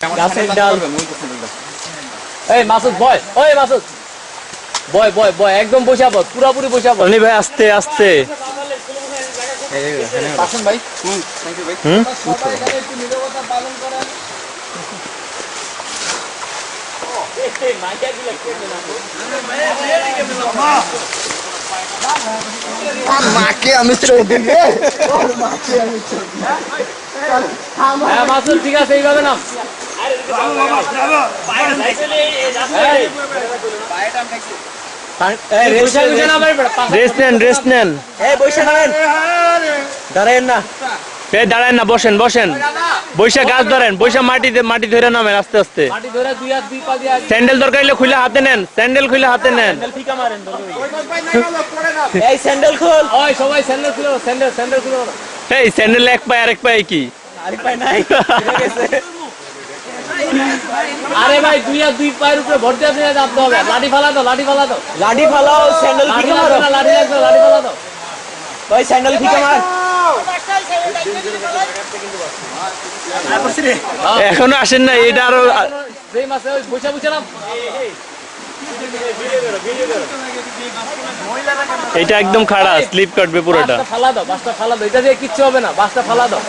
গাছের ডাল। এই মাসুদ বয়, ওই মাসুদ বয় বয় বয়, একদম বসাবো, পুরোপুরি বসাবো। অনি ভাই আস্তে আস্তে। আসুন ভাই। থ্যাংক ইউ ভাই। সবাই এখানে একটু নীরবতা পালন করেন। মাকে আমি চৌধুরী রে। হ্যাঁ মাসুদ ঠিক আছে, এইভাবে নাম। রেস্ট নেন, রেস্ট নেন। এই বসে দাঁড়ান, দাঁড়ান না। এই দাঁড়ান না, বসেন বসেন। বৈশা গাছ ধরেন, বৈশা মাটি ধরে নামেন আস্তে আস্তে। মাটি ধরে দুই হাত দুই পা দিয়ে স্যান্ডেল দরকার হলে খুলে হাতে নেন, স্যান্ডেল খুলে হাতে নেন। এই স্যান্ডেল খোল। ওই সবাই স্যান্ডেল খুলো, স্যান্ডেল স্যান্ডেল খুলো। এই স্যান্ডেল এক পায়ে আরেক পায়ে কি? আরে পাই নাই, গেছে। আরে ভাই দুই হাত দুই পায়ের উপরে ভর্তি আপনি নামতে হবে। লাঠি ফালা দাও, লাঠি ফালা দাও। লাঠি ফালাও, স্যান্ডেল লাঠি ফিকে লাগবে মারো। না, লাঠি লাগবে না, লাঠি ফালা দাও। ওই স্যান্ডেল ফিকে মার। এখনো আসেন না, এটা আরো যেই মাসে ওই বসে বসে নাম। এটা একদম খাড়া, স্লিপ কাটবে পুরোটা। বাসটা ফালা দাও, বাসটা ফালা দাও, এটা দিয়ে কিচ্ছু হবে না, বাসটা ফালা দাও।